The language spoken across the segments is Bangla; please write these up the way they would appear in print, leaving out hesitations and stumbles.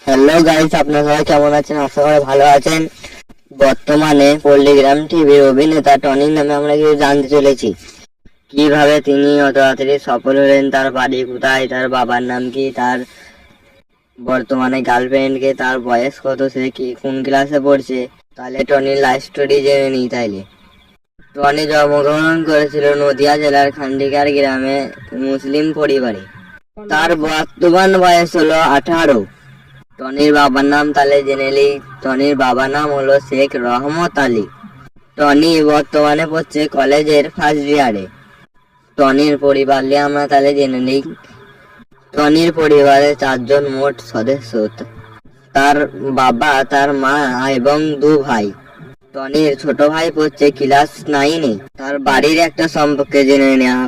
হ্যালো গাইস, আপনারা সবাই কেমন আছেন? আশা করি ভালো আছেন। বর্তমানে পল্লিগ্রাম টিভির অভিনেতা টনির নামে আমরা কিছু জানতে চলেছি। কিভাবে তিনি অত তাড়াতাড়ি সফল হলেন, তার বাড়ি কোথায়, তার বাবার নাম কি, তার বর্তমানে গার্লফ্রেন্ড কে, তার বয়স কত, সে কি কোন ক্লাসে পড়ছে। তাহলে টনির লাইফ স্টোরি জেনে নিই। তাইলে টনি জন্মগ্রহণ করেছিল নদিয়া জেলার খান্ডিকার গ্রামে মুসলিম পরিবারে। তার বর্তমান বয়স হলো 18। টনির বাবার নাম তাহলে জেনে নিই। টনির বাবার নাম হলো শেখ রহমত আলী। টনি বর্তমানে পড়ছে কলেজের ফার্স্ট ইয়ারে। টনির পরিবার নিয়ে আমরা তাহলে জেনে নিই। টনির পরিবারে 4 জন মোট সদস্য। তার বাবা, তার মা এবং 2 ভাই। টনির ছোট ভাই পড়ছে ক্লাস 9-এ। তার বাড়ির একটা সম্পর্কে জেনে নেওয়া।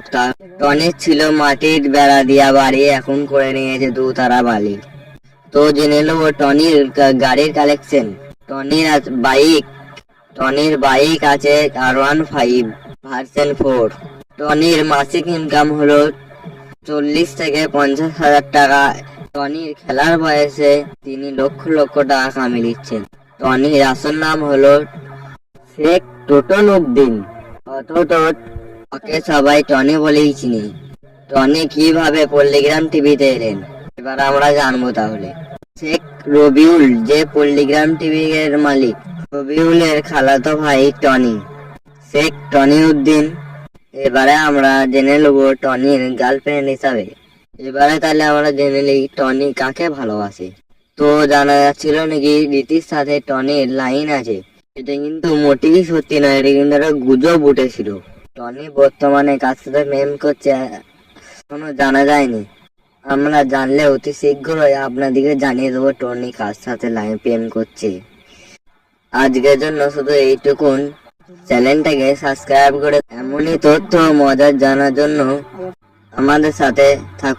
টনির ছিল মাটির বেড়া দিয়া বাড়ি, এখন করে নিয়েছে 2 তারা বাড়ি। তো জেনে নেবো টনির গাড়ির কালেকশন। টনির বাইক আছে R15 ভার্সন 4। টনির মাসিক ইনকাম হলো 40 থেকে 50 হাজার টাকা। টনির খেলার বয়সে তিনি লক্ষ লক্ষ টাকা কামিয়ে দিচ্ছেন। টনির আসল নাম হলো শেখ টোটন উদ্দিন। ওকে সবাই টনি বলেই চিনি। টনি কিভাবে পল্লিগ্রাম টিভিতে এলেন এবার আমরা জানবো। তাহলে শেখ রবিউল, যে পল্লিগ্রাম টিভি এর মালিক, রবিউলের খালাতো ভাই টনি, শেখ টনি উদ্দিন। এবারে আমরা জেনে নেবো টনির গার্লফ্রেন্ড হিসাবে। এবারে তাহলে আমরা জেনে নিই টনি কাকে ভালোবাসে। তো জানা যাচ্ছিল নাকি রীতির সাথে টনির লাইন আছে। এটা কিন্তু মোটেই সত্যি নয়, এটা কিন্তু একটা গুজব উঠেছিল। টনি বর্তমানে কার সাথে প্রেম করছে এখনো জানা যায়নি। আমরা জানলে অতি শীঘ্রই আপনাদেরকে জানিয়ে দেবো টনি কার সাথে প্রেম করছে। আজকের জন্য শুধু এইটুকুন। চ্যানেলটাকে সাবস্ক্রাইব করে এমনই তথ্য মজার জানার জন্য আমাদের সাথে থাকুন।